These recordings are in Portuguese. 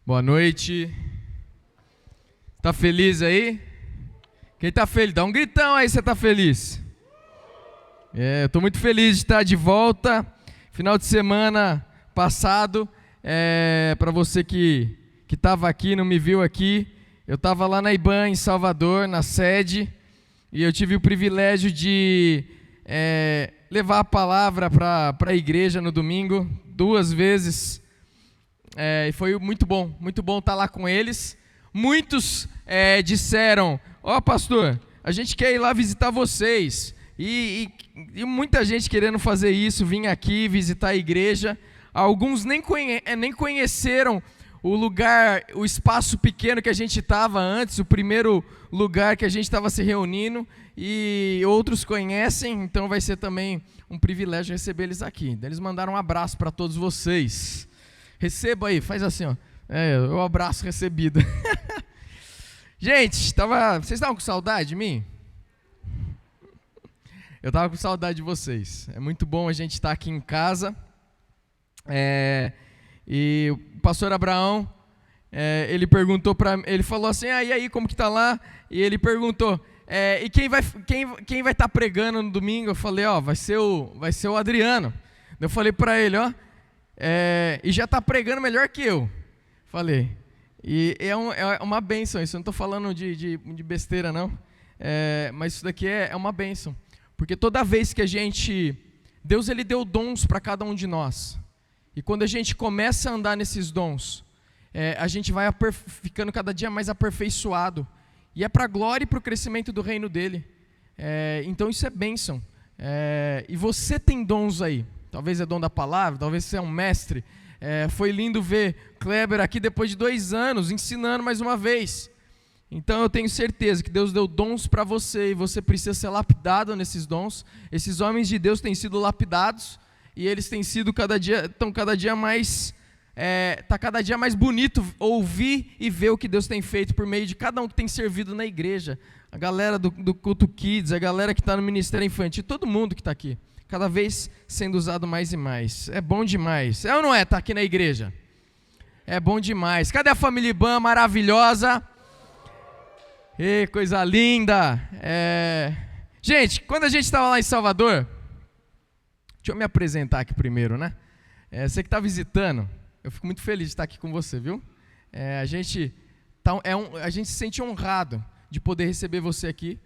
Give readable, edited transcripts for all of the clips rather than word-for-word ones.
Boa noite. Tá feliz aí? Quem tá feliz? Dá um gritão aí, você tá feliz. Eu tô muito feliz de estar de volta. Final de semana passado, para você que estava aqui, não me viu aqui, eu estava lá na IBAN, em Salvador, na sede, e eu tive o privilégio de levar a palavra para a igreja no domingo, 2 vezes. E foi muito bom estar lá com eles. Muitos disseram: ó, pastor, a gente quer ir lá visitar vocês. E muita gente querendo fazer isso, vir aqui visitar a igreja. Alguns nem conheceram o lugar, o espaço pequeno que a gente estava antes, o primeiro lugar que a gente estava se reunindo, e outros conhecem, então vai ser também um privilégio receber eles aqui. Eles mandaram um abraço para todos vocês. Receba aí, faz assim, ó. O abraço recebido. Gente, vocês estavam com saudade de mim? Eu estava com saudade de vocês. É muito bom a gente estar aqui em casa. E o pastor Abraão, ele perguntou ele falou assim: e aí, como que tá lá? E ele perguntou: e quem vai estar pregando no domingo? Eu falei: vai ser o Adriano. Eu falei para ele: e já está pregando melhor que eu. Falei. E é uma bênção isso. Eu não estou falando de besteira, não. Mas isso daqui é uma bênção. Porque toda vez que Deus ele deu dons para cada um de nós. E quando a gente começa a andar nesses dons, a gente vai ficando cada dia mais aperfeiçoado. E é para a glória e para o crescimento do reino dele. Então isso é bênção. E você tem dons aí. Talvez é dom da palavra, talvez você é um mestre. Foi lindo ver Kleber aqui depois de 2 anos, ensinando mais uma vez. Então eu tenho certeza que Deus deu dons para você e você precisa ser lapidado nesses dons. Esses homens de Deus têm sido lapidados e eles têm sido cada dia mais bonito ouvir e ver o que Deus tem feito por meio de cada um que tem servido na igreja. A galera do Culto Kids, a galera que está no Ministério Infantil, todo mundo que está aqui, cada vez sendo usado mais e mais. É bom demais. É ou não é estar aqui na igreja? É bom demais. Cadê a família IBAN maravilhosa? Coisa linda. Gente, quando a gente estava lá em Salvador, deixa eu me apresentar aqui primeiro, né? Você que está visitando, eu fico muito feliz de estar aqui com você, viu? A gente se sente honrado de poder receber você aqui,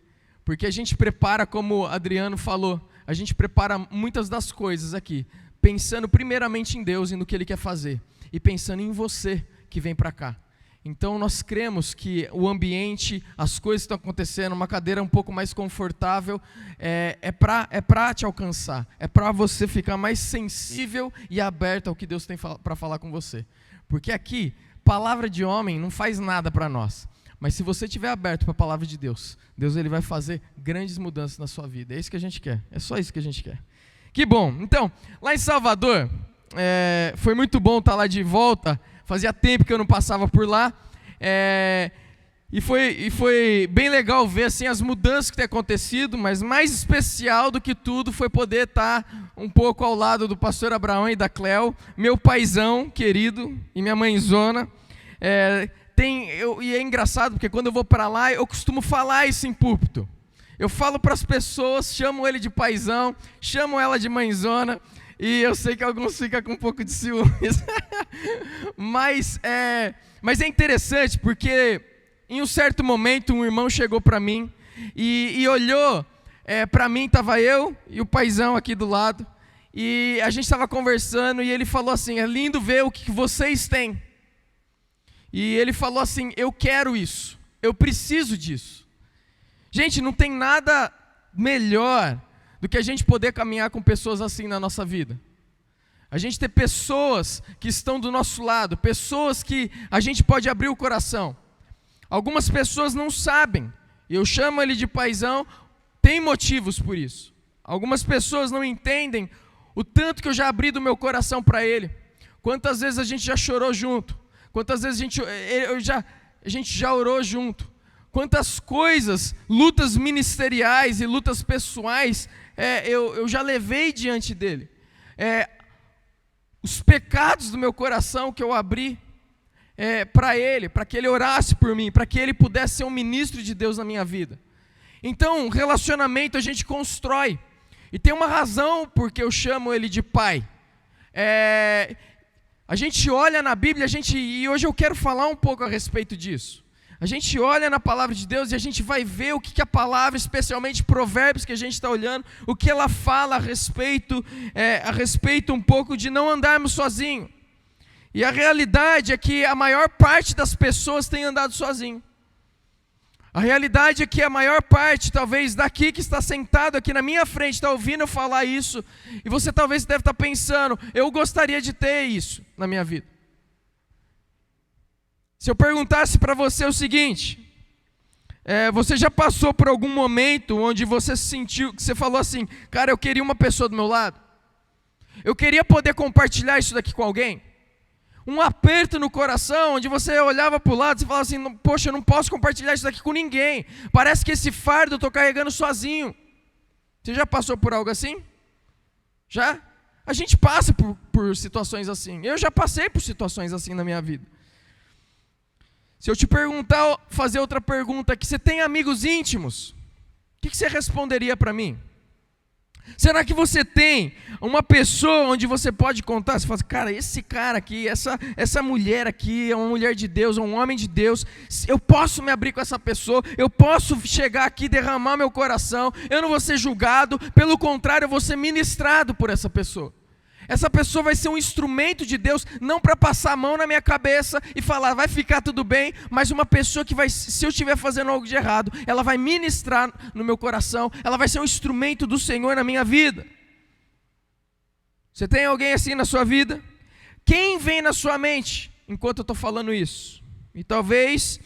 porque a gente prepara, como o Adriano falou, a gente prepara muitas das coisas aqui, pensando primeiramente em Deus e no que Ele quer fazer, e pensando em você que vem para cá. Então nós cremos que o ambiente, as coisas que estão acontecendo, uma cadeira um pouco mais confortável, é para te alcançar, é para você ficar mais sensível e aberto ao que Deus tem para falar com você. Porque aqui, palavra de homem não faz nada para nós. Mas se você estiver aberto para a palavra de Deus, ele vai fazer grandes mudanças na sua vida. É isso que a gente quer, é só isso que a gente quer. Que bom. Então, lá em Salvador, foi muito bom estar lá de volta. Fazia tempo que eu não passava por lá. E foi bem legal ver assim, as mudanças que têm acontecido, mas mais especial do que tudo foi poder estar um pouco ao lado do pastor Abraão e da Cléo, meu paizão querido e minha mãezona. E é engraçado porque quando eu vou para lá, eu costumo falar isso em púlpito. Eu falo para as pessoas, chamo ele de paizão, chamo ela de mãezona, e eu sei que alguns ficam com um pouco de ciúmes. Mas é interessante porque em um certo momento um irmão chegou para mim e olhou para mim, estava eu e o paizão aqui do lado, e a gente estava conversando e ele falou assim: é lindo ver o que vocês têm. E ele falou assim: eu quero isso, eu preciso disso. Gente, não tem nada melhor do que a gente poder caminhar com pessoas assim na nossa vida. A gente ter pessoas que estão do nosso lado, pessoas que a gente pode abrir o coração. Algumas pessoas não sabem, eu chamo ele de paizão, tem motivos por isso. Algumas pessoas não entendem o tanto que eu já abri do meu coração para ele. Quantas vezes a gente já chorou junto. Quantas vezes a gente já orou junto. Quantas coisas, lutas ministeriais e lutas pessoais, eu já levei diante dele. Os pecados do meu coração que eu abri, para ele, para que ele orasse por mim, para que ele pudesse ser um ministro de Deus na minha vida. Então, relacionamento a gente constrói. E tem uma razão porque eu chamo ele de pai. A gente olha na Bíblia, e hoje eu quero falar um pouco a respeito disso. A gente olha na palavra de Deus e a gente vai ver o que a palavra, especialmente Provérbios que a gente está olhando, o que ela fala a respeito um pouco de não andarmos sozinhos. E a realidade é que a maior parte das pessoas tem andado sozinho. A realidade é que a maior parte, talvez daqui que está sentado aqui na minha frente, está ouvindo eu falar isso, e você talvez deve estar pensando, eu gostaria de ter isso na minha vida. Se eu perguntasse para você o seguinte, você já passou por algum momento onde você sentiu, que você falou assim, cara, eu queria uma pessoa do meu lado? Eu queria poder compartilhar isso daqui com alguém? Um aperto no coração, onde você olhava para o lado e falava assim, poxa, eu não posso compartilhar isso daqui com ninguém. Parece que esse fardo eu estou carregando sozinho. Você já passou por algo assim? Já? A gente passa por situações assim. Eu já passei por situações assim na minha vida. Se eu te perguntar, fazer outra pergunta, que você tem amigos íntimos, o que você responderia para mim? Será que você tem uma pessoa onde você pode contar? Você fala assim, cara, esse cara aqui, essa mulher aqui é uma mulher de Deus, é um homem de Deus. Eu posso me abrir com essa pessoa, eu posso chegar aqui, derramar meu coração, eu não vou ser julgado, pelo contrário, eu vou ser ministrado por essa pessoa. Essa pessoa vai ser um instrumento de Deus, não para passar a mão na minha cabeça e falar, vai ficar tudo bem, mas uma pessoa que vai, se eu estiver fazendo algo de errado, ela vai ministrar no meu coração, ela vai ser um instrumento do Senhor na minha vida. Você tem alguém assim na sua vida? Quem vem na sua mente enquanto eu estou falando isso? E talvez,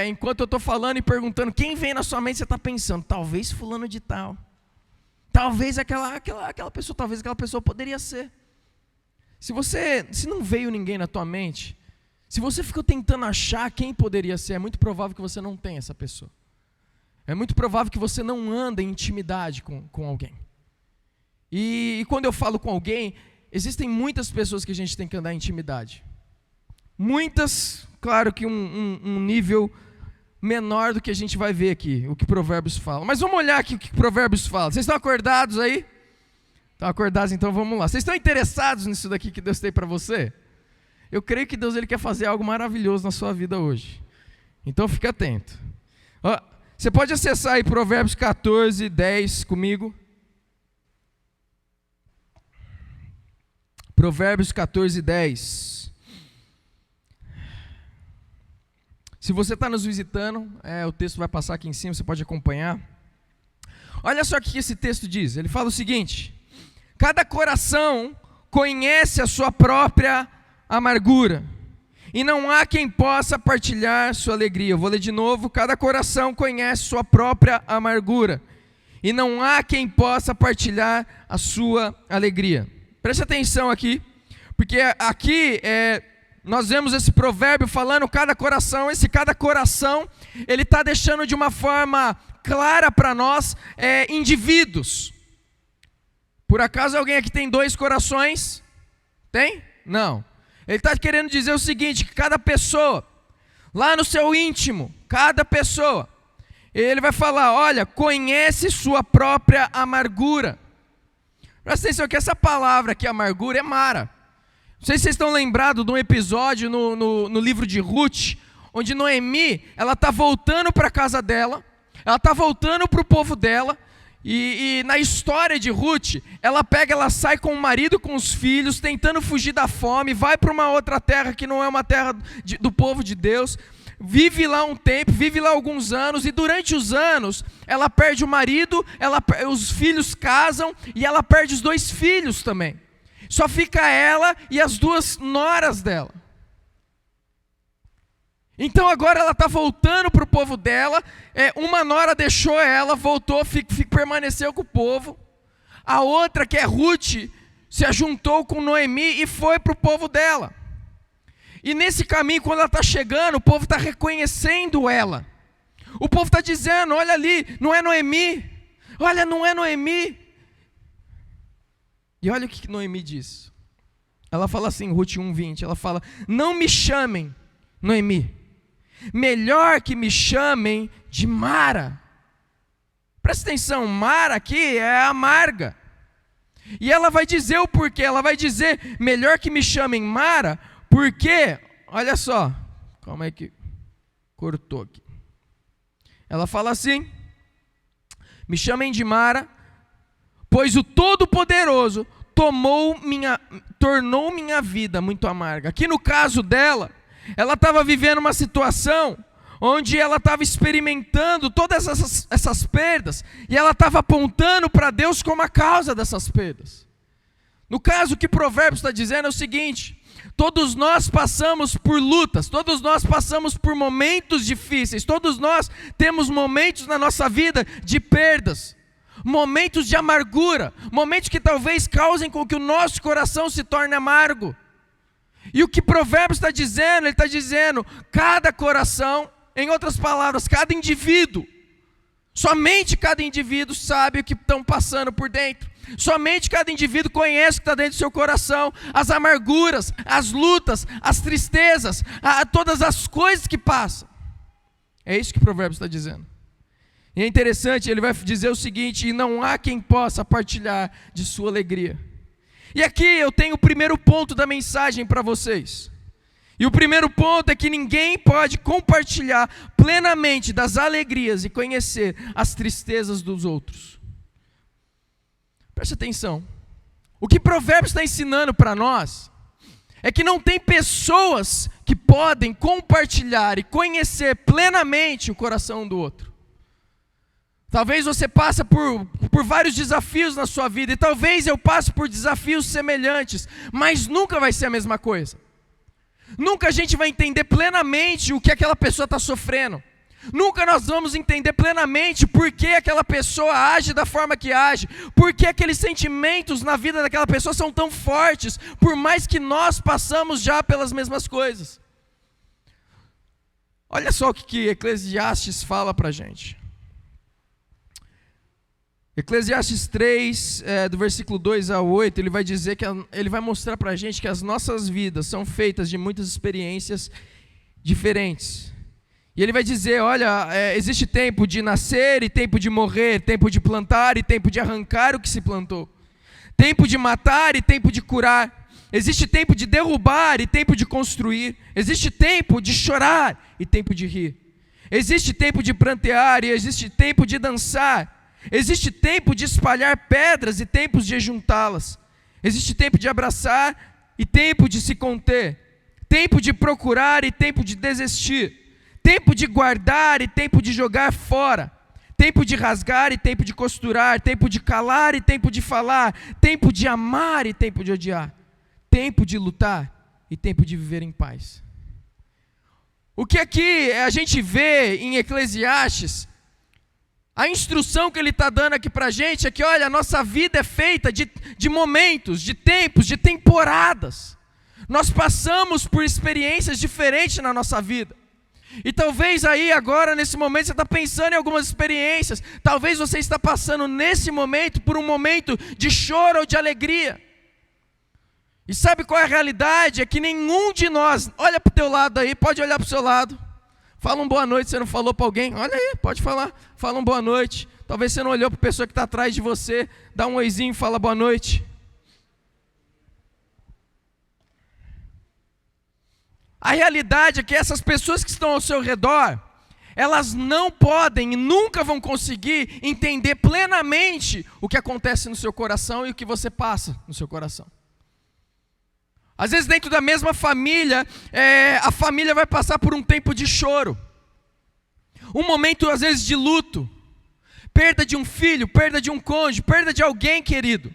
enquanto eu estou falando e perguntando, quem vem na sua mente, você está pensando, talvez fulano de tal. Talvez aquela pessoa poderia ser. Se não veio ninguém na tua mente, se você ficou tentando achar quem poderia ser, é muito provável que você não tenha essa pessoa. É muito provável que você não anda em intimidade com alguém. E quando eu falo com alguém, existem muitas pessoas que a gente tem que andar em intimidade. Muitas, claro que um nível menor do que a gente vai ver aqui, o que Provérbios fala. Mas vamos olhar aqui o que Provérbios fala. Vocês estão acordados aí? Estão acordados? Então vamos lá. Vocês estão interessados nisso daqui que Deus tem para você? Eu creio que Deus ele quer fazer algo maravilhoso na sua vida hoje. Então fica atento. Ó, você pode acessar aí Provérbios 14, 10 comigo. Provérbios 14, 10. Se você está nos visitando, o texto vai passar aqui em cima, você pode acompanhar. Olha só o que esse texto diz. Ele fala o seguinte: cada coração conhece a sua própria amargura, e não há quem possa partilhar sua alegria. Eu vou ler de novo. Cada coração conhece sua própria amargura, e não há quem possa partilhar a sua alegria. Preste atenção aqui, porque aqui nós vemos esse provérbio falando cada coração. Esse cada coração, ele está deixando de uma forma clara para nós indivíduos. Por acaso alguém aqui tem 2 corações? Tem? Não. Ele está querendo dizer o seguinte, que cada pessoa, lá no seu íntimo, cada pessoa, ele vai falar, olha, conhece sua própria amargura. Presta atenção que essa palavra aqui, amargura, é mara. Não sei se vocês estão lembrados de um episódio no livro de Ruth, onde Noemi, ela está voltando para a casa dela, ela está voltando para o povo dela, e na história de Ruth, ela sai com o marido, com os filhos, tentando fugir da fome, vai para uma outra terra que não é uma terra do povo de Deus, vive lá um tempo, vive lá alguns anos, e durante os anos, ela perde o marido, os filhos casam, e ela perde os 2 filhos também. Só fica ela e as 2 noras dela. Então agora ela está voltando para o povo dela. Uma nora deixou ela, voltou, permaneceu com o povo. A outra, que é Ruth, se ajuntou com Noemi e foi para o povo dela. E nesse caminho, quando ela está chegando, o povo está reconhecendo ela. O povo está dizendo, olha ali, não é Noemi. Olha, não é Noemi. E olha o que Noemi diz. Ela fala assim, Ruth 1:20, ela fala: não me chamem Noemi, melhor que me chamem de Mara. Presta atenção, Mara aqui é amarga. E ela vai dizer o porquê, ela vai dizer, melhor que me chamem Mara, porque, olha só, como é que cortou aqui. Ela fala assim, me chamem de Mara, pois o Todo-Poderoso tornou minha vida muito amarga. Aqui no caso dela, ela estava vivendo uma situação onde ela estava experimentando todas essas perdas, e ela estava apontando para Deus como a causa dessas perdas. No caso, o que Provérbios está dizendo é o seguinte: todos nós passamos por lutas, todos nós passamos por momentos difíceis, todos nós temos momentos na nossa vida de perdas, momentos de amargura, momentos que talvez causem com que o nosso coração se torne amargo. E o que Provérbios está dizendo, ele está dizendo, cada coração, em outras palavras, cada indivíduo, somente cada indivíduo sabe o que estão passando por dentro. Somente cada indivíduo conhece o que está dentro do seu coração, as amarguras, as lutas, as tristezas, todas as coisas que passam. É isso que Provérbios está dizendo. E é interessante, ele vai dizer o seguinte: e não há quem possa partilhar de sua alegria. E aqui eu tenho o primeiro ponto da mensagem para vocês. E o primeiro ponto é que ninguém pode compartilhar plenamente das alegrias e conhecer as tristezas dos outros. Preste atenção. O que Provérbios está ensinando para nós é que não tem pessoas que podem compartilhar e conhecer plenamente o coração do outro. Talvez você passe por vários desafios na sua vida, e talvez eu passe por desafios semelhantes, mas nunca vai ser a mesma coisa. Nunca a gente vai entender plenamente o que aquela pessoa está sofrendo. Nunca nós vamos entender plenamente por que aquela pessoa age da forma que age, por que aqueles sentimentos na vida daquela pessoa são tão fortes, por mais que nós passamos já pelas mesmas coisas. Olha só o que Eclesiastes fala para a gente. Eclesiastes 3, do versículo 2 a 8, ele vai dizer que ele vai mostrar para a gente que as nossas vidas são feitas de muitas experiências diferentes. E ele vai dizer, olha, existe tempo de nascer e tempo de morrer, tempo de plantar e tempo de arrancar o que se plantou, tempo de matar e tempo de curar, existe tempo de derrubar e tempo de construir, existe tempo de chorar e tempo de rir, existe tempo de prantear e existe tempo de dançar. Existe tempo de espalhar pedras e tempos de juntá-las. Existe tempo de abraçar e tempo de se conter. Tempo de procurar e tempo de desistir. Tempo de guardar e tempo de jogar fora. Tempo de rasgar e tempo de costurar. Tempo de calar e tempo de falar. Tempo de amar e tempo de odiar. Tempo de lutar e tempo de viver em paz. O que aqui a gente vê em Eclesiastes, a instrução que ele está dando aqui para a gente é que, olha, a nossa vida é feita de momentos, de tempos, de temporadas. Nós passamos por experiências diferentes na nossa vida. E talvez aí agora, nesse momento, você está pensando em algumas experiências. Talvez você está passando nesse momento por um momento de choro ou de alegria. E sabe qual é a realidade? É que nenhum de nós, olha para o teu lado aí, pode olhar para o seu lado. Fala um boa noite, você não falou para alguém? Olha aí, pode falar. Fala um boa noite. Talvez você não olhou para a pessoa que está atrás de você. Dá um oizinho e fala boa noite. A realidade é que essas pessoas que estão ao seu redor, elas não podem e nunca vão conseguir entender plenamente o que acontece no seu coração e o que você passa no seu coração. Às vezes dentro da mesma família, a família vai passar por um tempo de choro, um momento às vezes de luto, perda de um filho, perda de um cônjuge, perda de alguém querido,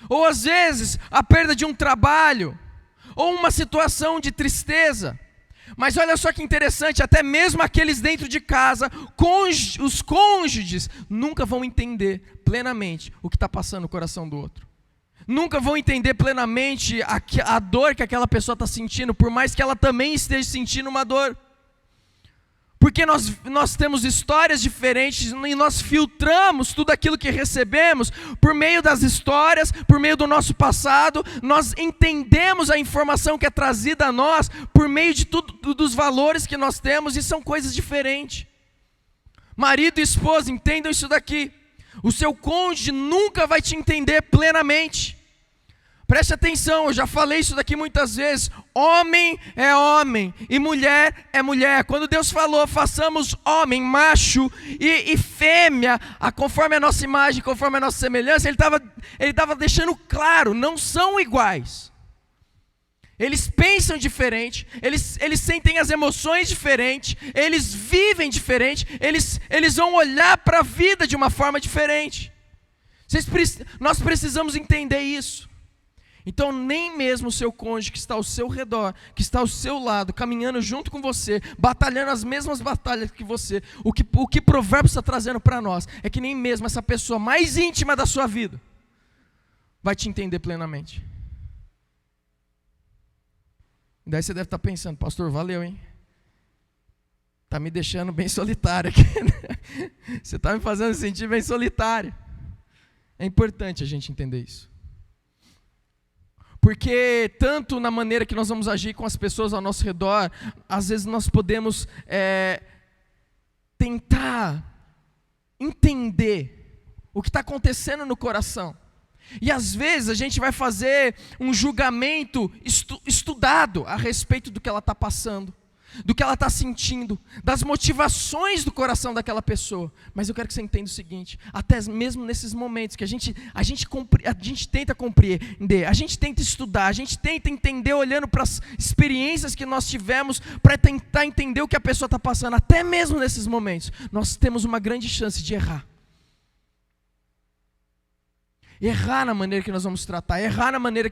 ou às vezes a perda de um trabalho, ou uma situação de tristeza. Mas olha só que interessante, até mesmo aqueles dentro de casa, os cônjuges nunca vão entender plenamente o que está passando no coração do outro. Nunca vão entender plenamente a dor que aquela pessoa está sentindo, por mais que ela também esteja sentindo uma dor. Porque nós temos histórias diferentes e nós filtramos tudo aquilo que recebemos por meio das histórias, por meio do nosso passado. Nós entendemos a informação que é trazida a nós por meio de tudo, dos valores que nós temos, e são coisas diferentes. Marido e esposa, entendam isso daqui. O seu cônjuge nunca vai te entender plenamente. Preste atenção, eu já falei isso daqui muitas vezes. Homem é homem e mulher é mulher. Quando Deus falou, façamos homem, macho e fêmea, conforme a nossa imagem, conforme a nossa semelhança, Ele estava deixando claro, não são iguais. Eles pensam diferente, eles sentem as emoções diferentes, eles vivem diferente, eles vão olhar para a vida de uma forma diferente. Nós precisamos entender isso. Então nem mesmo o seu cônjuge que está ao seu redor, que está ao seu lado, caminhando junto com você, batalhando as mesmas batalhas que você, o que Provérbios está trazendo para nós, é que nem mesmo essa pessoa mais íntima da sua vida vai te entender plenamente. E daí você deve estar pensando, pastor, valeu, hein? Está me deixando bem solitário aqui, né? Você está me fazendo sentir bem solitário. É importante a gente entender isso. Porque tanto na maneira que nós vamos agir com as pessoas ao nosso redor, às vezes nós podemos tentar entender o que está acontecendo no coração. E às vezes a gente vai fazer um julgamento estudado a respeito do que ela está passando, do que ela está sentindo, das motivações do coração daquela pessoa. Mas eu quero que você entenda o seguinte: até mesmo nesses momentos que a gente tenta compreender, a gente tenta estudar, a gente tenta entender olhando para as experiências que nós tivemos, para tentar entender o que a pessoa está passando, até mesmo nesses momentos, nós temos uma grande chance de errar. Errar na maneira que nós vamos tratar, errar na maneira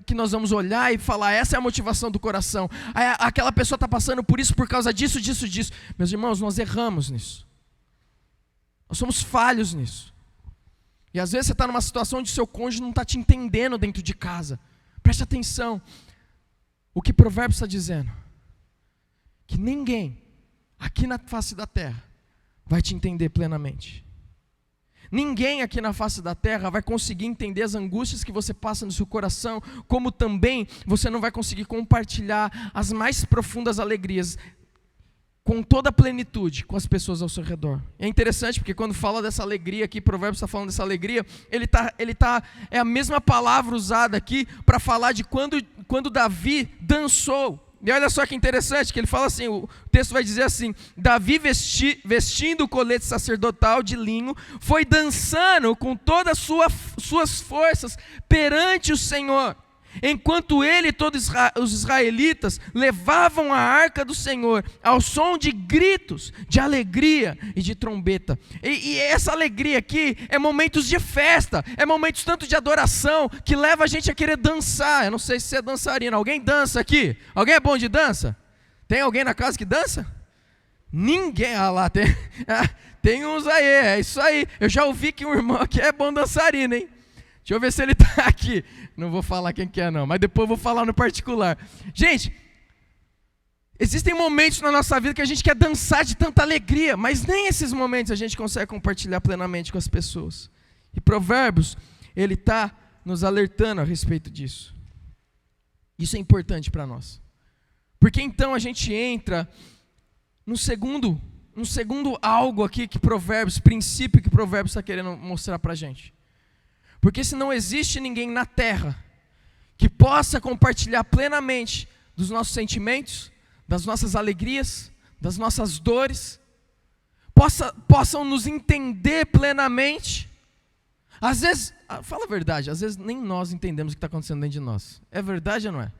que nós vamos olhar e falar, essa é a motivação do coração. Aquela pessoa está passando por isso, por causa disso, disso, disso. Meus irmãos, nós erramos nisso. Nós somos falhos nisso. E às vezes você está numa situação onde seu cônjuge não está te entendendo dentro de casa. Preste atenção. O que Provérbios está dizendo? Que ninguém aqui na face da terra vai te entender plenamente. Ninguém aqui na face da terra vai conseguir entender as angústias que você passa no seu coração, como também você não vai conseguir compartilhar as mais profundas alegrias com toda a plenitude com as pessoas ao seu redor. É interessante porque quando fala dessa alegria aqui, Provérbios está falando dessa alegria, é a mesma palavra usada aqui para falar de quando Davi dançou. E olha só que interessante, que ele fala assim, o texto vai dizer assim: Davi vestindo o colete sacerdotal de linho, foi dançando com todas as suas forças perante o Senhor, enquanto ele e todos os israelitas levavam a arca do Senhor ao som de gritos, de alegria e de trombeta. E essa alegria aqui é momentos de festa, é momentos tanto de adoração, que leva a gente a querer dançar. Eu não sei se você é dançarina. Alguém dança aqui? Alguém é bom de dança? Tem alguém na casa que dança? Ninguém. Ah lá, tem uns aí, é isso aí. Eu já ouvi que um irmão aqui é bom dançarino, hein? Deixa eu ver se ele está aqui. Não vou falar quem que é não, mas depois eu vou falar no particular. Gente, existem momentos na nossa vida que a gente quer dançar de tanta alegria, mas nem esses momentos a gente consegue compartilhar plenamente com as pessoas. E Provérbios, ele está nos alertando a respeito disso. Isso é importante para nós. Porque então a gente entra no segundo algo aqui que Provérbios, princípio que Provérbios está querendo mostrar para a gente. Porque se não existe ninguém na terra que possa compartilhar plenamente dos nossos sentimentos, das nossas alegrias, das nossas dores, possam nos entender plenamente. Às vezes, fala a verdade, às vezes nem nós entendemos o que está acontecendo dentro de nós. É verdade ou não é?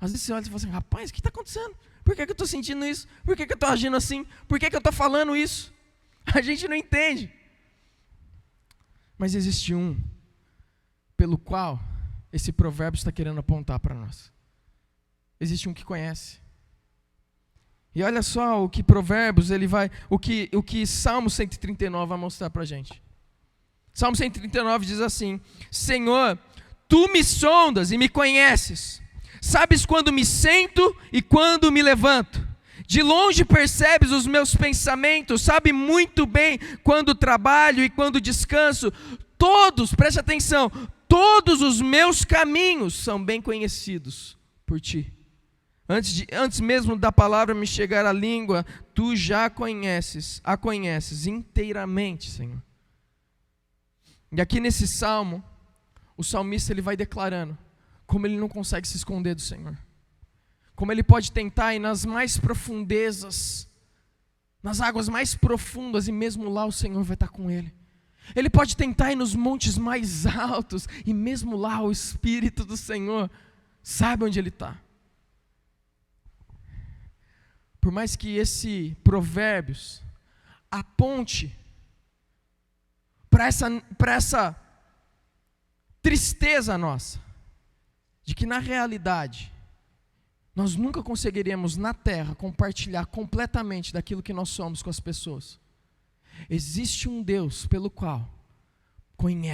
Às vezes você olha e fala assim, rapaz, o que está acontecendo? Por que eu estou sentindo isso? Por que eu estou agindo assim? Por que eu estou falando isso? A gente não entende. Mas existe um pelo qual esse provérbio está querendo apontar para nós. Existe um que conhece. E olha só o que Provérbios, o que Salmo 139 vai mostrar para a gente. Salmo 139 diz assim: Senhor, Tu me sondas e me conheces. Sabes quando me sento e quando me levanto. De longe percebes os meus pensamentos, sabe muito bem quando trabalho e quando descanso. Todos, preste atenção, todos os meus caminhos são bem conhecidos por ti. Antes mesmo da palavra me chegar à língua, tu já a conheces inteiramente, Senhor. E aqui nesse salmo, o salmista ele vai declarando como ele não consegue se esconder do Senhor. Como ele pode tentar ir nas mais profundezas, nas águas mais profundas, e mesmo lá o Senhor vai estar com ele. Ele pode tentar ir nos montes mais altos, e mesmo lá o Espírito do Senhor sabe onde ele está. Por mais que esse Provérbios aponte para essa tristeza nossa, de que na realidade nós nunca conseguiríamos na terra compartilhar completamente daquilo que nós somos com as pessoas. Existe um Deus pelo qual Ele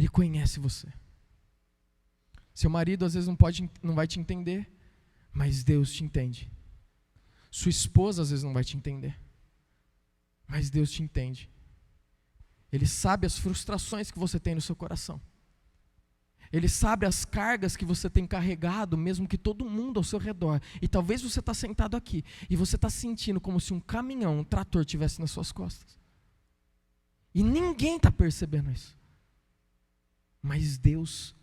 conhece você. Seu marido às vezes não vai te entender, mas Deus te entende. Sua esposa às vezes não vai te entender, mas Deus te entende. Ele sabe as frustrações que você tem no seu coração. Ele sabe as cargas que você tem carregado, mesmo que todo mundo ao seu redor. E talvez você está sentado aqui e você está sentindo como se um caminhão, um trator estivesse nas suas costas. E ninguém está percebendo isso. Mas Deus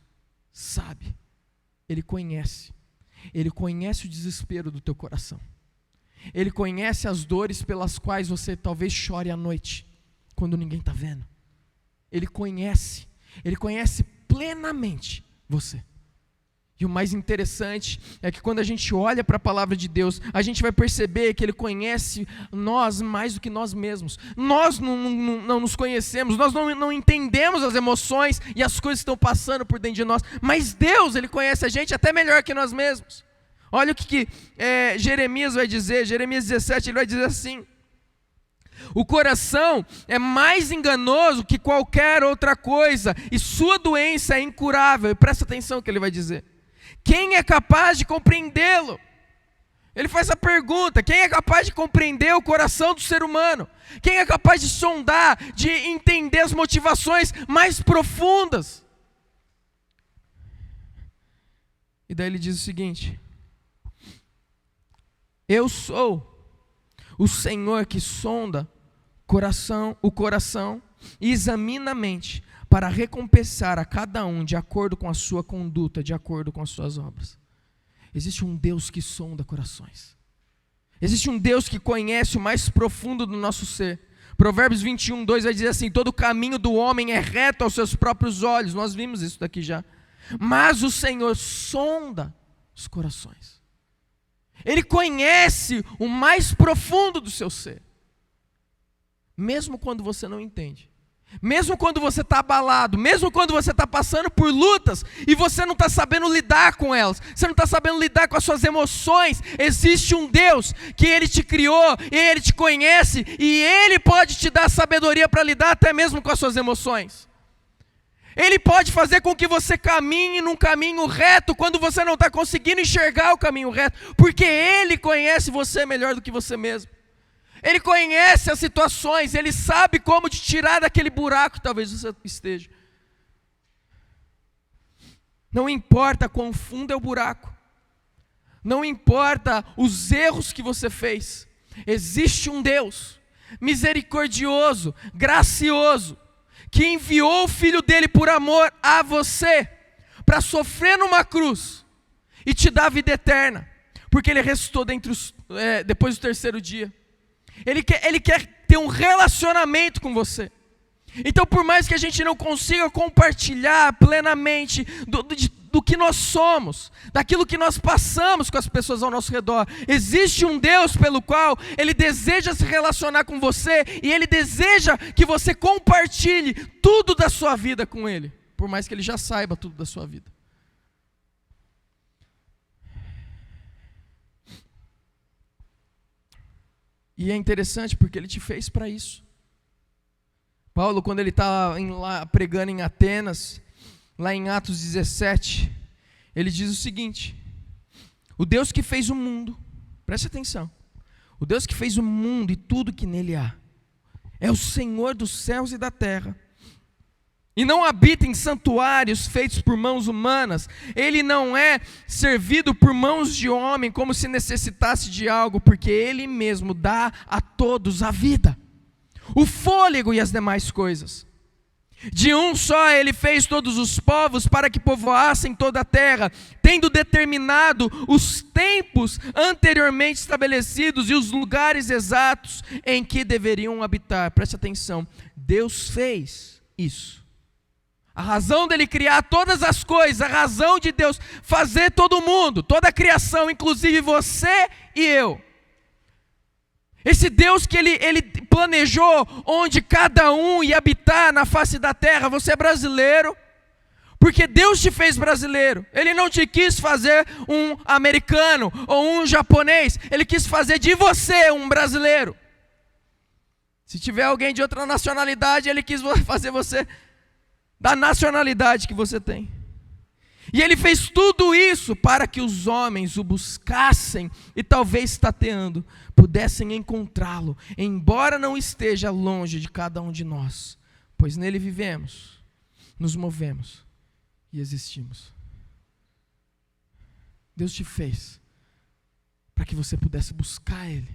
sabe. Ele conhece. Ele conhece o desespero do teu coração. Ele conhece as dores pelas quais você talvez chore à noite, quando ninguém está vendo. Ele conhece plenamente você. E o mais interessante é que quando a gente olha para a palavra de Deus, a gente vai perceber que Ele conhece nós mais do que nós mesmos. Nós não nos conhecemos, nós não entendemos as emoções e as coisas que estão passando por dentro de nós, mas Deus, Ele conhece a gente até melhor que nós mesmos. Olha o que Jeremias vai dizer, Jeremias 17, ele vai dizer assim: o coração é mais enganoso que qualquer outra coisa, e sua doença é incurável. E presta atenção no que ele vai dizer. Quem é capaz de compreendê-lo? Ele faz a pergunta: quem é capaz de compreender o coração do ser humano? Quem é capaz de sondar, de entender as motivações mais profundas? E daí ele diz o seguinte: eu sou o Senhor que sonda o coração e examina a mente, para recompensar a cada um de acordo com a sua conduta, de acordo com as suas obras. Existe um Deus que sonda corações. Existe um Deus que conhece o mais profundo do nosso ser. Provérbios 21, 2 vai dizer assim: todo caminho do homem é reto aos seus próprios olhos. Nós vimos isso daqui já. Mas o Senhor sonda os corações. Ele conhece o mais profundo do seu ser. Mesmo quando você não entende. Mesmo quando você está abalado. Mesmo quando você está passando por lutas e você não está sabendo lidar com elas. Você não está sabendo lidar com as suas emoções. Existe um Deus que Ele te criou, Ele te conhece e Ele pode te dar sabedoria para lidar até mesmo com as suas emoções. Ele pode fazer com que você caminhe num caminho reto quando você não está conseguindo enxergar o caminho reto, porque Ele conhece você melhor do que você mesmo. Ele conhece as situações, Ele sabe como te tirar daquele buraco que talvez você esteja. Não importa quão fundo é o buraco, não importa os erros que você fez, existe um Deus misericordioso, gracioso, que enviou o Filho dele por amor a você, para sofrer numa cruz e te dar vida eterna, porque Ele ressuscitou depois do terceiro dia. Ele quer ter um relacionamento com você. Então, por mais que a gente não consiga compartilhar plenamente do que nós somos, daquilo que nós passamos com as pessoas ao nosso redor, existe um Deus pelo qual Ele deseja se relacionar com você, e Ele deseja que você compartilhe tudo da sua vida com Ele, por mais que Ele já saiba tudo da sua vida. E é interessante porque Ele te fez para isso. Paulo, quando ele está lá pregando em Atenas, lá em Atos 17, ele diz o seguinte: O Deus que fez o mundo, preste atenção, o Deus que fez o mundo e tudo que nele há, é o Senhor dos céus e da terra, e não habita em santuários feitos por mãos humanas. Ele não é servido por mãos de homem como se necessitasse de algo, porque Ele mesmo dá a todos a vida, o fôlego e as demais coisas. De um só Ele fez todos os povos para que povoassem toda a terra, tendo determinado os tempos anteriormente estabelecidos e os lugares exatos em que deveriam habitar. Preste atenção, Deus fez isso. A razão dele criar todas as coisas, a razão de Deus fazer todo mundo, toda a criação, inclusive você e eu. Esse Deus que ele planejou onde cada um ia habitar na face da terra. Você é brasileiro, porque Deus te fez brasileiro. Ele não te quis fazer um americano ou um japonês, Ele quis fazer de você um brasileiro. Se tiver alguém de outra nacionalidade, Ele quis fazer você da nacionalidade que você tem. E Ele fez tudo isso para que os homens o buscassem e talvez tateando, pudessem encontrá-lo, embora não esteja longe de cada um de nós, pois nele vivemos, nos movemos e existimos. Deus te fez para que você pudesse buscar Ele.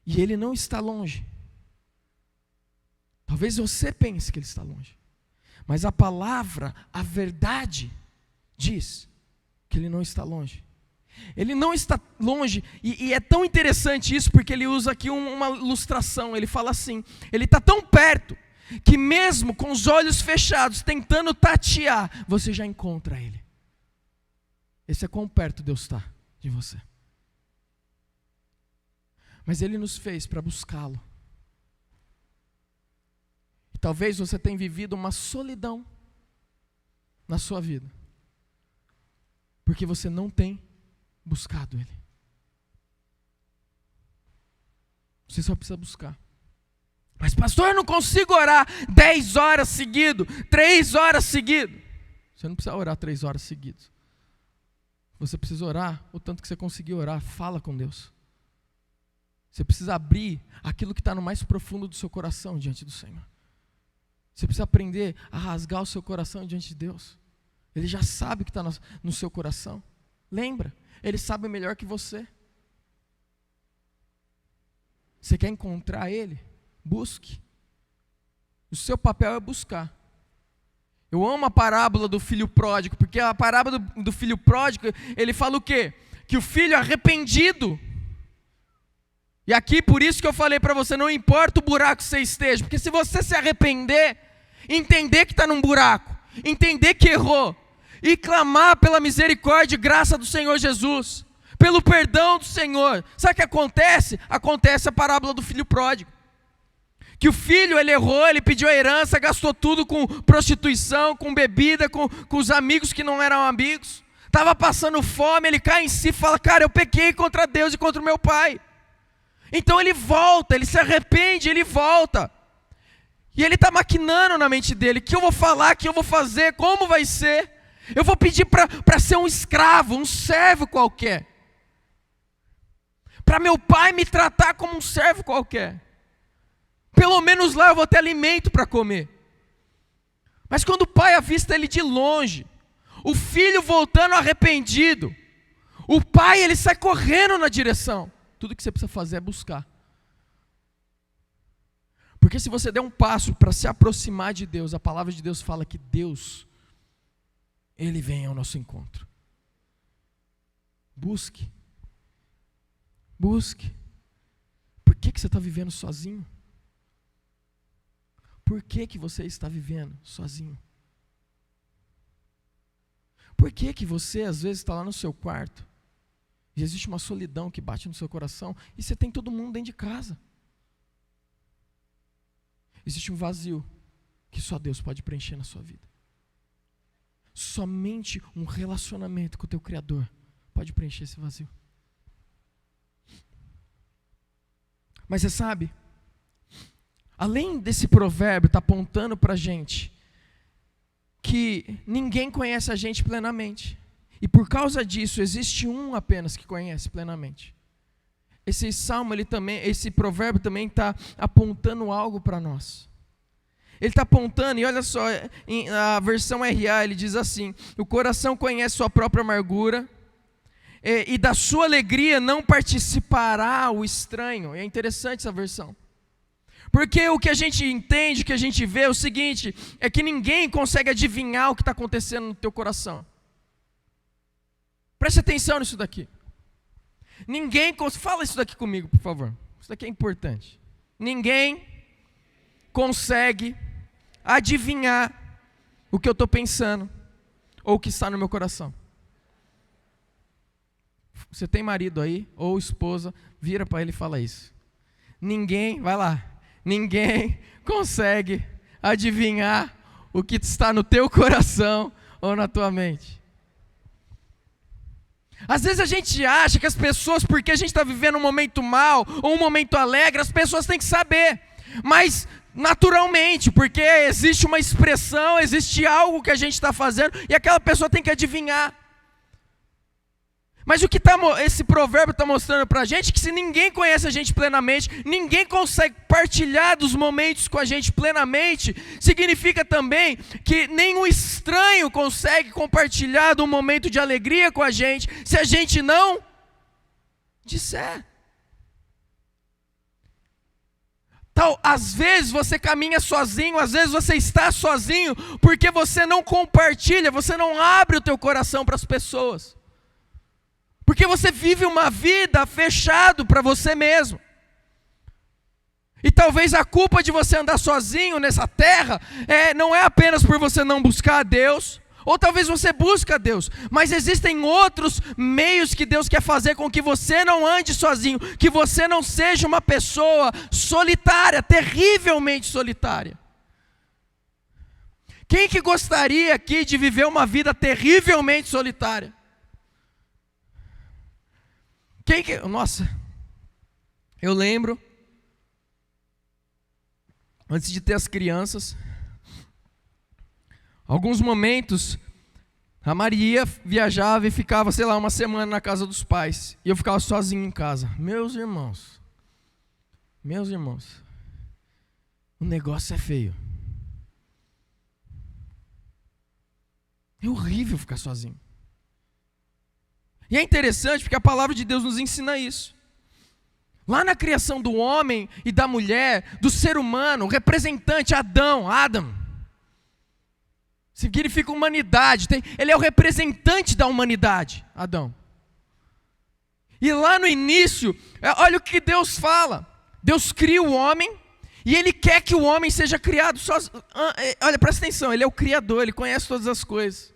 E Ele não está longe. Talvez você pense que Ele está longe, mas a palavra, a verdade, diz que Ele não está longe. Ele não está longe, e é tão interessante isso, porque ele usa aqui uma ilustração. Ele fala assim, Ele está tão perto, que mesmo com os olhos fechados, tentando tatear, você já encontra Ele. Esse é quão perto Deus está de você. Mas Ele nos fez para buscá-lo. Talvez você tenha vivido uma solidão na sua vida, porque você não tem buscado Ele. Você só precisa buscar. Mas pastor, eu não consigo orar 10 horas seguido, 3 horas seguido. Você não precisa orar 3 horas seguidas. Você precisa orar o tanto que você conseguir orar. Fala com Deus. Você precisa abrir aquilo que está no mais profundo do seu coração diante do Senhor. Você precisa aprender a rasgar o seu coração diante de Deus. Ele já sabe o que está no seu coração. Lembra, Ele sabe melhor que você. Você quer encontrar Ele? Busque. O seu papel é buscar. Eu amo a parábola do filho pródigo, porque a parábola do filho pródigo, ele fala o quê? Que o filho arrependido. E aqui, por isso que eu falei para você, não importa o buraco que você esteja, porque se você se arrepender, entender que está num buraco, entender que errou, e clamar pela misericórdia e graça do Senhor Jesus, pelo perdão do Senhor, sabe o que acontece? Acontece a parábola do filho pródigo, que o filho, ele errou, ele pediu a herança, gastou tudo com prostituição, com bebida, com os amigos que não eram amigos, estava passando fome, ele cai em si e fala, cara, eu pequei contra Deus e contra o meu pai. Então ele volta, ele se arrepende, ele volta. E ele está maquinando na mente dele, o que eu vou falar, o que eu vou fazer, como vai ser. Eu vou pedir para ser um escravo, um servo qualquer. Para meu pai me tratar como um servo qualquer. Pelo menos lá eu vou ter alimento para comer. Mas quando o pai avista ele de longe, o filho voltando arrependido, o pai ele sai correndo na direção. Tudo que você precisa fazer é buscar. Porque se você der um passo para se aproximar de Deus, a palavra de Deus fala que Deus, Ele vem ao nosso encontro. Busque. Busque. Por que você está vivendo sozinho? Por que você está vivendo sozinho? Por que você às vezes está lá no seu quarto e existe uma solidão que bate no seu coração e você tem todo mundo dentro de casa? Existe um vazio que só Deus pode preencher na sua vida. Somente um relacionamento com o teu Criador pode preencher esse vazio. Mas você sabe, além desse provérbio estar apontando para a gente que ninguém conhece a gente plenamente, E por causa disso, existe um apenas que conhece plenamente. Esse salmo, esse provérbio também está apontando algo para nós. Ele está apontando, e olha só, a versão RA, ele diz assim: o coração conhece sua própria amargura, e da sua alegria não participará o estranho. É interessante essa versão. Porque o que a gente entende, o que a gente vê é o seguinte, é que ninguém consegue adivinhar o que está acontecendo no teu coração. Preste atenção nisso daqui. Fala isso daqui comigo, por favor. Isso daqui é importante. Ninguém consegue adivinhar o que eu estou pensando ou o que está no meu coração. Você tem marido aí, ou esposa, vira para ele e fala isso. Ninguém consegue adivinhar o que está no teu coração ou na tua mente. Às vezes a gente acha que as pessoas, porque a gente está vivendo um momento mal ou um momento alegre, as pessoas têm que saber. Mas naturalmente, porque existe uma expressão, existe algo que a gente está fazendo e aquela pessoa tem que adivinhar. Mas o que esse provérbio está mostrando para a gente, que se ninguém conhece a gente plenamente, ninguém consegue partilhar dos momentos com a gente plenamente, significa também que nenhum estranho consegue compartilhar do momento de alegria com a gente, se a gente não disser. Então, às vezes você caminha sozinho, às vezes você está sozinho, porque você não compartilha, você não abre o teu coração para as pessoas. Porque você vive uma vida fechado para você mesmo. E talvez a culpa de você andar sozinho nessa terra não é apenas por você não buscar a Deus, ou talvez você busque a Deus, mas existem outros meios que Deus quer fazer com que você não ande sozinho, que você não seja uma pessoa solitária, terrivelmente solitária. Quem que gostaria aqui de viver uma vida terrivelmente solitária? Nossa, eu lembro, antes de ter as crianças, alguns momentos, a Maria viajava e ficava, sei lá, uma semana na casa dos pais, e eu ficava sozinho em casa. Meus irmãos, o negócio é feio. É horrível ficar sozinho. E é interessante porque a palavra de Deus nos ensina isso. Lá na criação do homem e da mulher, do ser humano, o representante Adam, significa humanidade, ele é o representante da humanidade, Adão. E lá no início, olha o que Deus fala. Deus cria o homem e Ele quer que o homem seja criado sozinho. Olha, presta atenção, Ele é o Criador, Ele conhece todas as coisas.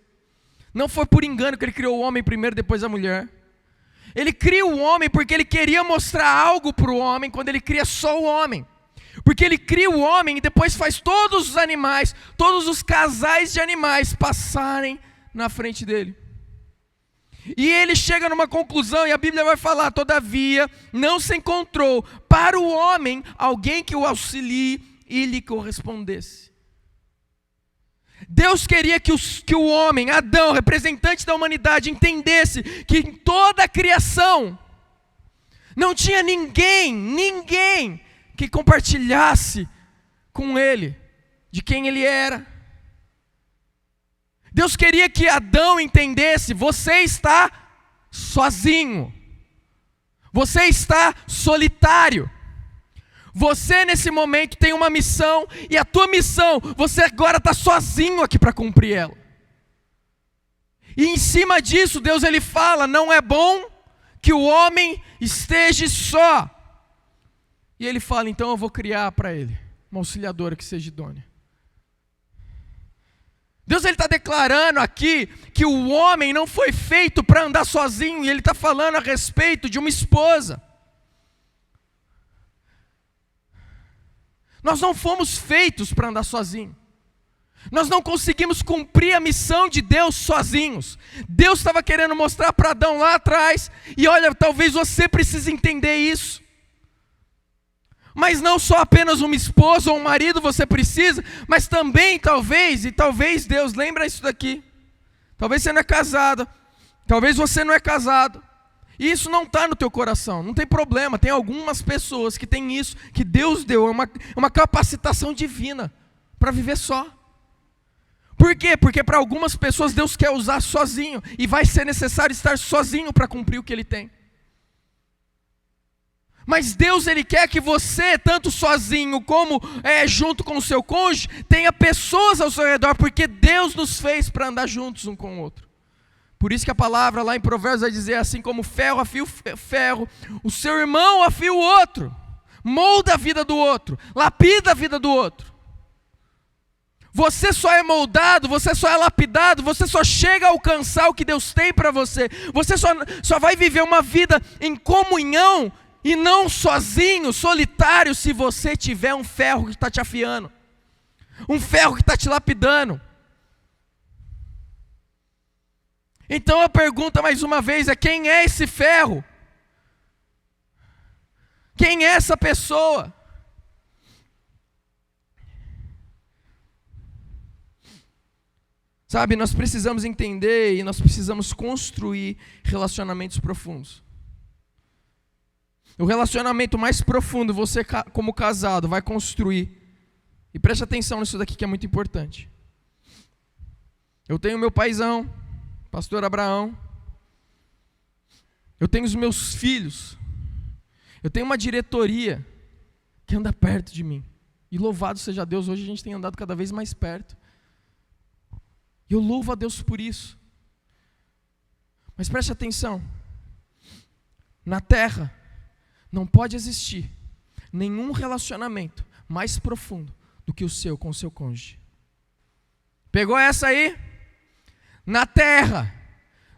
Não foi por engano que Ele criou o homem primeiro, depois a mulher. Ele cria o homem porque Ele queria mostrar algo para o homem quando Ele cria só o homem. Porque Ele cria o homem e depois faz todos os animais, todos os casais de animais passarem na frente dele. E Ele chega numa conclusão e a Bíblia vai falar: todavia não se encontrou para o homem alguém que o auxilie e lhe correspondesse. Deus queria que o homem, Adão, representante da humanidade, entendesse que em toda a criação não tinha ninguém que compartilhasse com ele de quem ele era. Deus queria que Adão entendesse: você está sozinho, você está solitário. Você nesse momento tem uma missão, e a tua missão, você agora está sozinho aqui para cumprir ela. E em cima disso, Deus ele fala: não é bom que o homem esteja só. E ele fala: então eu vou criar para ele uma auxiliadora que seja idônea. Deus está declarando aqui que o homem não foi feito para andar sozinho, e Ele está falando a respeito de uma esposa. Nós não fomos feitos para andar sozinhos. Nós não conseguimos cumprir a missão de Deus sozinhos. Deus estava querendo mostrar para Adão lá atrás, e olha, talvez você precise entender isso. Mas não só apenas uma esposa ou um marido você precisa, mas também talvez Deus, lembra isso daqui. Talvez você não é casado, Talvez você não é casado. E isso não está no teu coração, não tem problema. Tem algumas pessoas que têm isso, que Deus deu, uma capacitação divina para viver só. Por quê? Porque para algumas pessoas Deus quer usar sozinho, e vai ser necessário estar sozinho para cumprir o que Ele tem. Mas Deus, Ele quer que você, tanto sozinho como junto com o seu cônjuge, tenha pessoas ao seu redor, porque Deus nos fez para andar juntos um com o outro. Por isso que a palavra lá em Provérbios vai dizer assim, como ferro afia o ferro, o seu irmão afia o outro, molda a vida do outro, lapida a vida do outro. Você só é moldado, você só é lapidado, você só chega a alcançar o que Deus tem para você. Você só vai viver uma vida em comunhão e não sozinho, solitário, se você tiver um ferro que está te afiando, um ferro que está te lapidando. Então a pergunta mais uma vez é: quem é esse ferro? Quem é essa pessoa? Sabe, nós precisamos entender e nós precisamos construir relacionamentos profundos. O relacionamento mais profundo você como casado vai construir. E preste atenção nisso daqui que é muito importante. Eu tenho meu paizão, pastor Abraão. Eu tenho os meus filhos. Eu tenho uma diretoria que anda perto de mim. E louvado seja Deus, hoje a gente tem andado cada vez mais perto. E eu louvo a Deus por isso. Mas preste atenção. Na terra não pode existir nenhum relacionamento mais profundo do que o seu com o seu cônjuge. Pegou essa aí? Na terra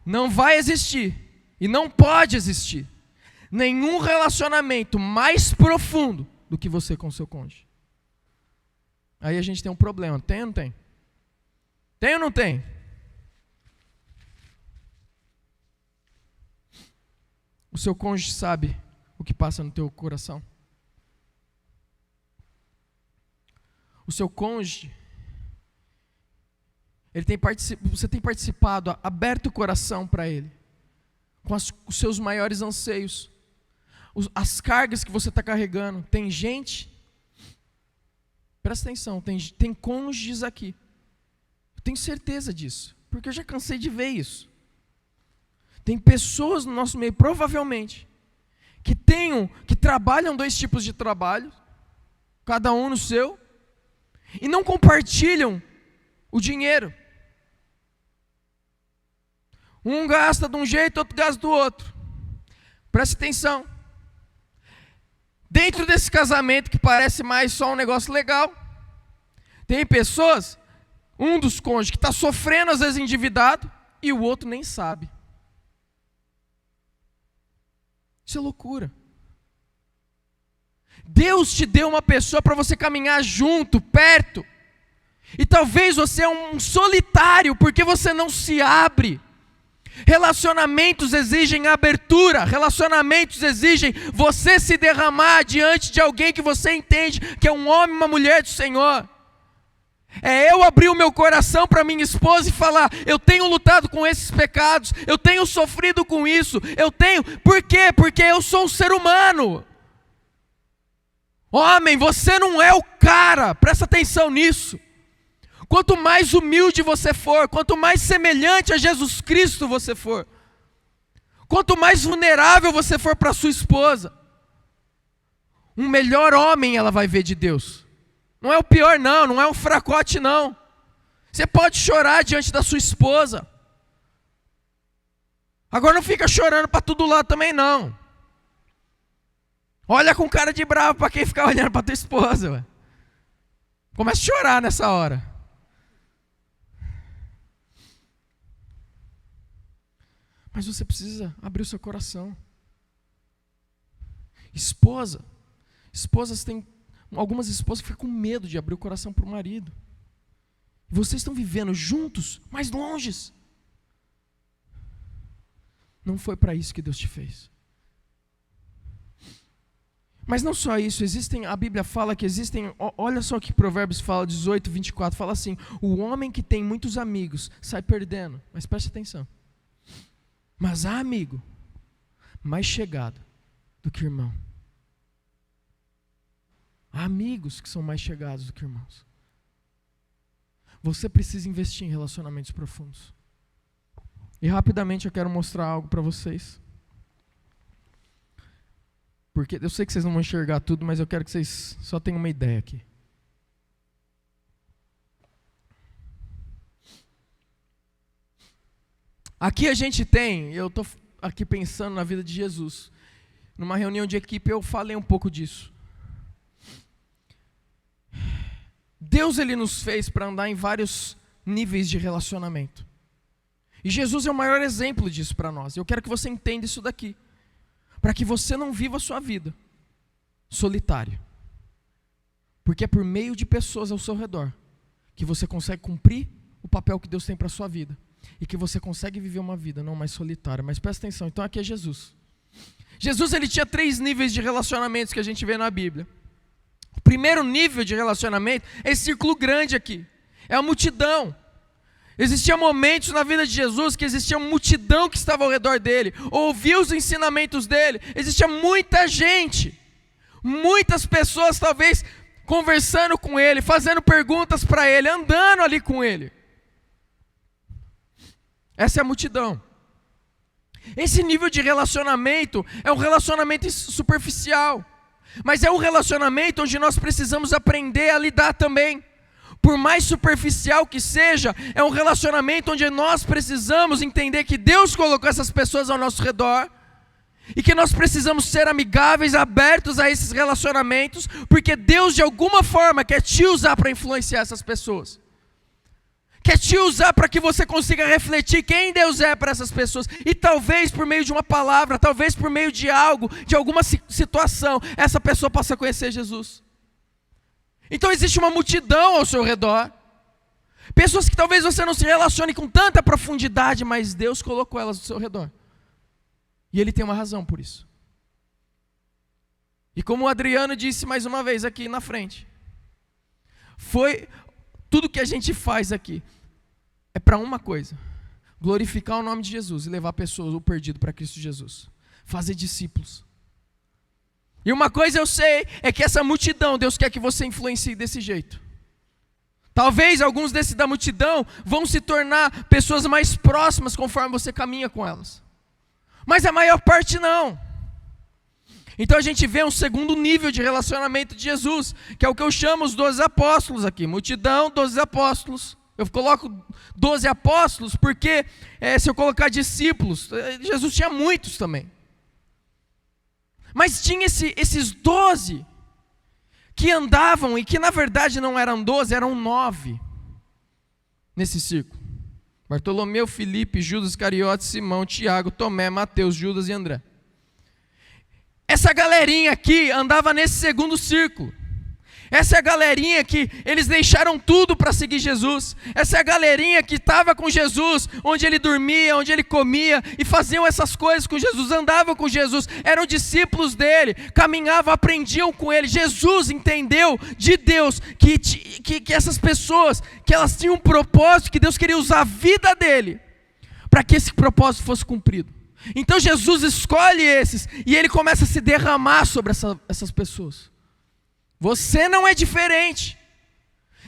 não vai existir e não pode existir nenhum relacionamento mais profundo do que você com o seu cônjuge. Aí a gente tem um problema, tem ou não tem? Tem ou não tem? O seu cônjuge sabe o que passa no teu coração? O seu cônjuge, você tem participado, aberto o coração para ele, com os seus maiores anseios, as cargas que você está carregando. Tem gente, presta atenção, tem cônjuges aqui, eu tenho certeza disso, porque eu já cansei de ver isso. Tem pessoas no nosso meio, provavelmente, que trabalham 2 tipos de trabalho, cada um no seu, e não compartilham o dinheiro. Um gasta de um jeito, outro gasta do outro. Preste atenção. Dentro desse casamento que parece mais só um negócio legal, tem pessoas, um dos cônjuges que está sofrendo, às vezes endividado, e o outro nem sabe. Isso é loucura. Deus te deu uma pessoa para você caminhar junto, perto. E talvez você é um solitário, porque você não se abre. Relacionamentos exigem abertura. Relacionamentos exigem você se derramar diante de alguém que você entende que é um homem, uma mulher do Senhor. É eu abrir o meu coração para minha esposa e falar: eu tenho lutado com esses pecados, eu tenho sofrido com isso, por quê? Porque eu sou um ser humano. Homem, você não é o cara, presta atenção nisso. Quanto mais humilde você for, quanto mais semelhante a Jesus Cristo você for, quanto mais vulnerável você for para sua esposa, um melhor homem ela vai ver de Deus. Não é o pior não, não é um fracote não. Você pode chorar diante da sua esposa. Agora não fica chorando para todo lado também não. Olha com cara de bravo para quem ficar olhando para tua esposa. Ué. Começa a chorar nessa hora. Mas você precisa abrir o seu coração. Algumas esposas ficam com medo de abrir o coração para o marido. Vocês estão vivendo juntos, mas longes. Não foi para isso que Deus te fez. Mas não só isso, a Bíblia fala que existem, olha só o que Provérbios fala, 18, 24, fala assim: o homem que tem muitos amigos sai perdendo. Mas preste atenção. Mas há amigo mais chegado do que irmão. Há amigos que são mais chegados do que irmãos. Você precisa investir em relacionamentos profundos. E rapidamente eu quero mostrar algo para vocês. Porque eu sei que vocês não vão enxergar tudo, mas eu quero que vocês só tenham uma ideia aqui. Aqui a gente tem, eu estou aqui pensando na vida de Jesus. Numa reunião de equipe eu falei um pouco disso. Deus ele nos fez para andar em vários níveis de relacionamento. E Jesus é o maior exemplo disso para nós. Eu quero que você entenda isso daqui. Para que você não viva a sua vida solitário. Porque é por meio de pessoas ao seu redor que você consegue cumprir o papel que Deus tem para a sua vida. E que você consegue viver uma vida não mais solitária. Mas presta atenção, então aqui é Jesus. Jesus ele tinha 3 níveis de relacionamentos que a gente vê na Bíblia. O primeiro nível de relacionamento é esse círculo grande aqui. É a multidão. Existiam momentos na vida de Jesus que existia uma multidão que estava ao redor dele, ouvia os ensinamentos dele, existia muita gente, muitas pessoas talvez conversando com ele, fazendo perguntas para ele, andando ali com ele. Essa é a multidão. Esse nível de relacionamento é um relacionamento superficial, mas é um relacionamento onde nós precisamos aprender a lidar também. Por mais superficial que seja, é um relacionamento onde nós precisamos entender que Deus colocou essas pessoas ao nosso redor e que nós precisamos ser amigáveis, abertos a esses relacionamentos, porque Deus de alguma forma quer te usar para influenciar essas pessoas. Quer te usar para que você consiga refletir quem Deus é para essas pessoas. E talvez por meio de uma palavra, talvez por meio de algo, de alguma situação, essa pessoa possa conhecer Jesus. Então existe uma multidão ao seu redor. Pessoas que talvez você não se relacione com tanta profundidade, mas Deus colocou elas ao seu redor. E Ele tem uma razão por isso. E como o Adriano disse mais uma vez aqui na frente, foi tudo que a gente faz aqui é para uma coisa: glorificar o nome de Jesus e levar pessoas, o perdido, para Cristo Jesus. Fazer discípulos. E uma coisa eu sei, é que essa multidão, Deus quer que você influencie desse jeito. Talvez alguns desses da multidão vão se tornar pessoas mais próximas conforme você caminha com elas. Mas a maior parte não. Então a gente vê um segundo nível de relacionamento de Jesus, que é o que eu chamo os 12 apóstolos aqui. Multidão, 12 apóstolos. Eu coloco 12 apóstolos porque se eu colocar discípulos, Jesus tinha muitos também. Mas tinha esses 12 que andavam e que na verdade não eram 12, eram 9 nesse círculo. Bartolomeu, Filipe, Judas Iscariote, Simão, Tiago, Tomé, Mateus, Judas e André. Essa galerinha aqui andava nesse segundo círculo. Essa é a galerinha que eles deixaram tudo para seguir Jesus. Essa é a galerinha que estava com Jesus, onde ele dormia, onde ele comia, e faziam essas coisas com Jesus, andavam com Jesus, eram discípulos dele, caminhavam, aprendiam com ele. Jesus entendeu de Deus que essas pessoas, que elas tinham um propósito, que Deus queria usar a vida dele para que esse propósito fosse cumprido. Então Jesus escolhe esses e ele começa a se derramar sobre essas pessoas. Você não é diferente.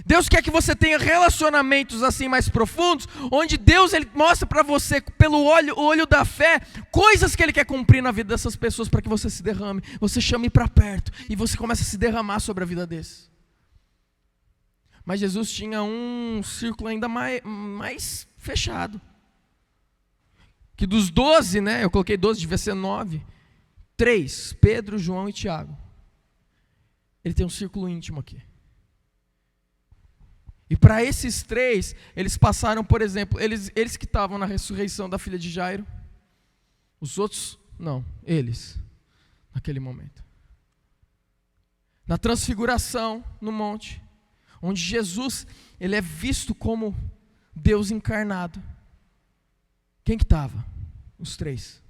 Deus quer que você tenha relacionamentos assim mais profundos, onde Deus ele mostra para você, pelo olho da fé, coisas que Ele quer cumprir na vida dessas pessoas para que você se derrame, você chame para perto e você começa a se derramar sobre a vida desses. Mas Jesus tinha um círculo ainda mais fechado. Que dos 12, eu coloquei 12, devia ser 9. 3, Pedro, João e Tiago. Ele tem um círculo íntimo aqui. E para esses 3, eles passaram, por exemplo, eles que estavam na ressurreição da filha de Jairo. Os outros, não, eles, naquele momento. Na transfiguração no monte, onde Jesus, ele é visto como Deus encarnado. Quem que estava? Os 3.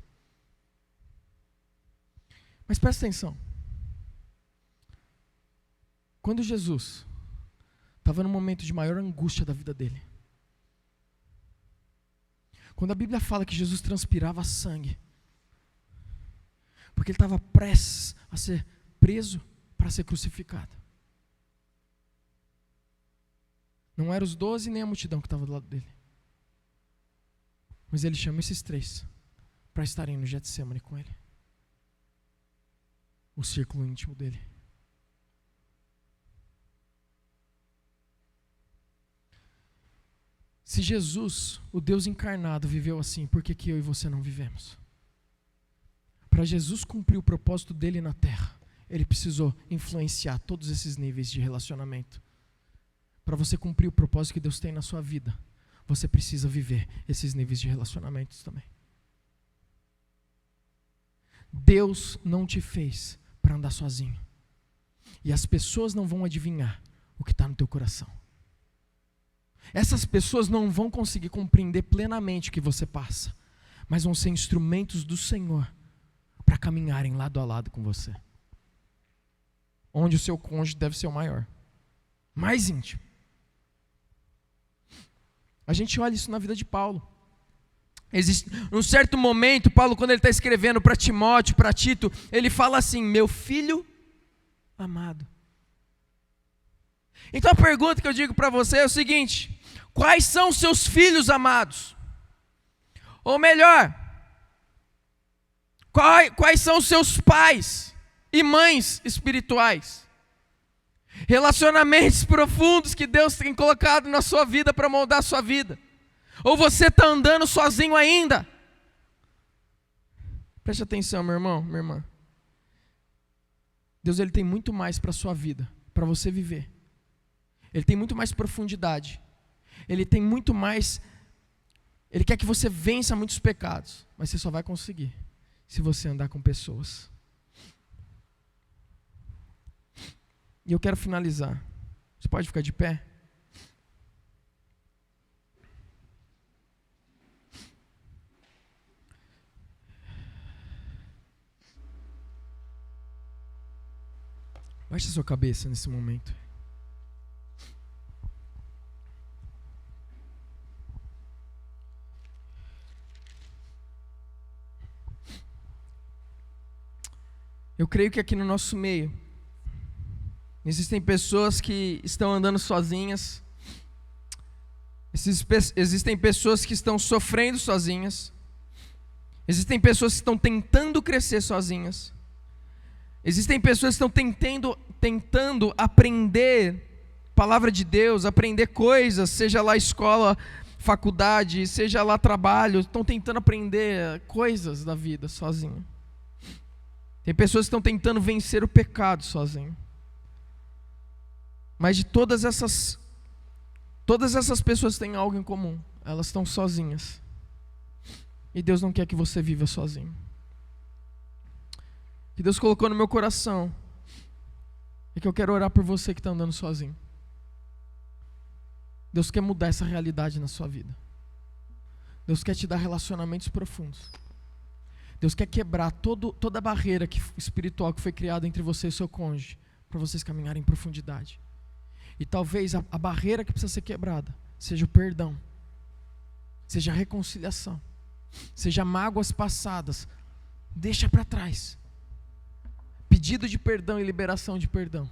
Mas presta atenção. Quando Jesus estava no momento de maior angústia da vida dele, Quando a Bíblia fala que Jesus transpirava sangue, porque ele estava prestes a ser preso para ser crucificado. Não eram os 12 nem a multidão que estava do lado dele. Mas ele chama esses 3 para estarem no Getsemane com ele. O círculo íntimo dele. Se Jesus, o Deus encarnado, viveu assim, por que eu e você não vivemos? Para Jesus cumprir o propósito dele na terra, ele precisou influenciar todos esses níveis de relacionamento. Para você cumprir o propósito que Deus tem na sua vida, você precisa viver esses níveis de relacionamentos também. Deus não te fez para andar sozinho. E as pessoas não vão adivinhar o que está no teu coração. Essas pessoas não vão conseguir compreender plenamente o que você passa, mas vão ser instrumentos do Senhor para caminharem lado a lado com você. Onde o seu cônjuge deve ser o maior, mais íntimo. A gente olha isso na vida de Paulo. Num certo momento, Paulo, quando ele está escrevendo para Timóteo, para Tito, ele fala assim: meu filho amado. Então a pergunta que eu digo para você é o seguinte: quais são os seus filhos amados? Ou melhor, quais são os seus pais e mães espirituais? Relacionamentos profundos que Deus tem colocado na sua vida para moldar a sua vida. Ou você está andando sozinho ainda? Preste atenção, meu irmão, minha irmã. Deus, ele tem muito mais para a sua vida, para você viver. Ele tem muito mais profundidade. Ele tem muito mais. Ele quer que você vença muitos pecados, mas você só vai conseguir se você andar com pessoas. E eu quero finalizar. Você pode ficar de pé? Baixe a sua cabeça nesse momento. Eu creio que aqui no nosso meio existem pessoas que estão andando sozinhas. Existem pessoas que estão sofrendo sozinhas. Existem pessoas que estão tentando crescer sozinhas. Existem pessoas que estão tentando aprender palavra de Deus, aprender coisas, seja lá escola, faculdade, seja lá trabalho, estão tentando aprender coisas da vida sozinho. Tem pessoas que estão tentando vencer o pecado sozinho. Mas de todas essas pessoas têm algo em comum. Elas estão sozinhas. E Deus não quer que você viva sozinho. O que Deus colocou no meu coração é que eu quero orar por você que está andando sozinho. Deus quer mudar essa realidade na sua vida. Deus quer te dar relacionamentos profundos. Deus quer quebrar toda a barreira espiritual que foi criada entre você e seu cônjuge, para vocês caminharem em profundidade. E talvez a barreira que precisa ser quebrada seja o perdão, seja a reconciliação, seja mágoas passadas. Deixa para trás. Pedido de perdão e liberação de perdão,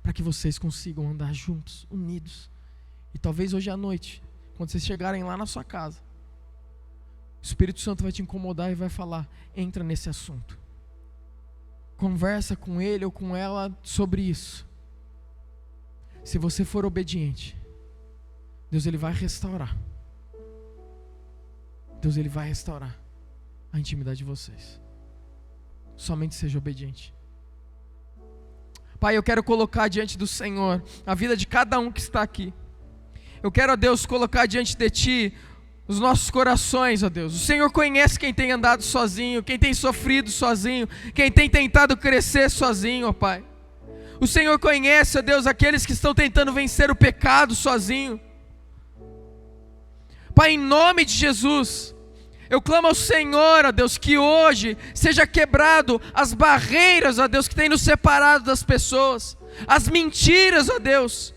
para que vocês consigam andar juntos, unidos. E talvez hoje à noite, quando vocês chegarem lá na sua casa, o Espírito Santo vai te incomodar e vai falar: entra nesse assunto. Conversa com ele ou com ela sobre isso. Se você for obediente, Deus, ele vai restaurar. Deus, ele vai restaurar a intimidade de vocês. Somente seja obediente. Pai, eu quero colocar diante do Senhor a vida de cada um que está aqui. Eu quero, ó Deus, colocar diante de Ti os nossos corações, ó Deus. O Senhor conhece quem tem andado sozinho, quem tem sofrido sozinho, quem tem tentado crescer sozinho, ó Pai. O Senhor conhece, ó Deus, aqueles que estão tentando vencer o pecado sozinho. Pai, em nome de Jesus, eu clamo ao Senhor, ó Deus, que hoje seja quebrado as barreiras, ó Deus, que tem nos separado das pessoas, as mentiras, ó Deus,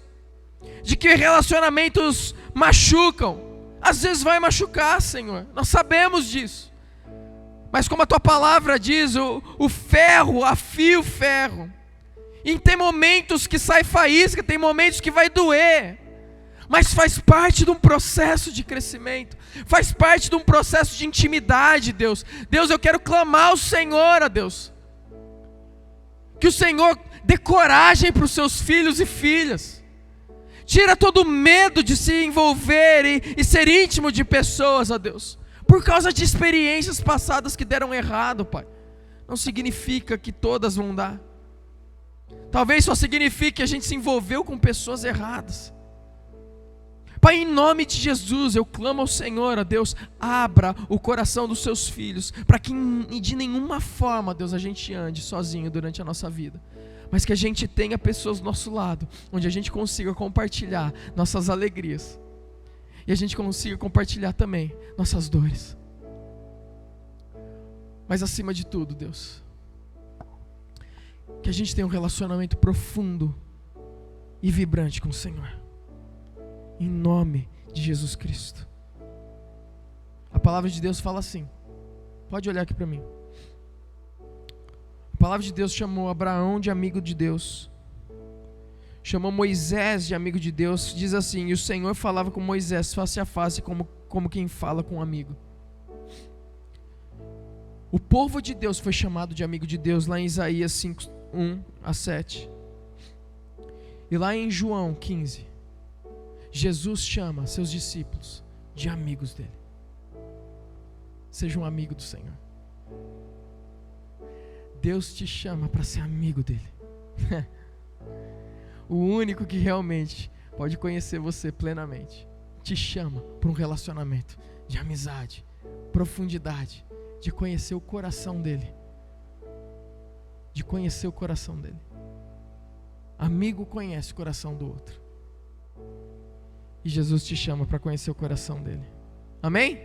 de que relacionamentos machucam, Às vezes vai machucar, Senhor, nós sabemos disso. Mas como a tua palavra diz, o ferro afia o ferro. E tem momentos que sai faísca, tem momentos que vai doer. Mas faz parte de um processo de crescimento. Faz parte de um processo de intimidade, Deus. Deus, eu quero clamar ao Senhor, ó Deus. Que o Senhor dê coragem para os seus filhos e filhas. Tira todo o medo de se envolver e ser íntimo de pessoas, ó Deus. Por causa de experiências passadas que deram errado, Pai. Não significa que todas vão dar. Talvez só signifique que a gente se envolveu com pessoas erradas. Pai, em nome de Jesus, eu clamo ao Senhor, ó Deus, abra o coração dos seus filhos, para que de nenhuma forma, Deus, a gente ande sozinho durante a nossa vida, mas que a gente tenha pessoas do nosso lado, onde a gente consiga compartilhar nossas alegrias, e a gente consiga compartilhar também nossas dores. Mas acima de tudo, Deus, que a gente tenha um relacionamento profundo e vibrante com o Senhor. Em nome de Jesus Cristo. A palavra de Deus fala assim. Pode olhar aqui para mim. A palavra de Deus chamou Abraão de amigo de Deus. Chamou Moisés de amigo de Deus. Diz assim: e o Senhor falava com Moisés face a face, como quem fala com um amigo. O povo de Deus foi chamado de amigo de Deus lá em Isaías 5, 1-7. E lá em João 15, Jesus chama seus discípulos de amigos dele. Seja um amigo do Senhor. Deus te chama para ser amigo dele. O único que realmente pode conhecer você plenamente te chama para um relacionamento de amizade, profundidade, de conhecer o coração dele. De conhecer o coração dele. Amigo conhece o coração do outro. E Jesus te chama para conhecer o coração dele. Amém?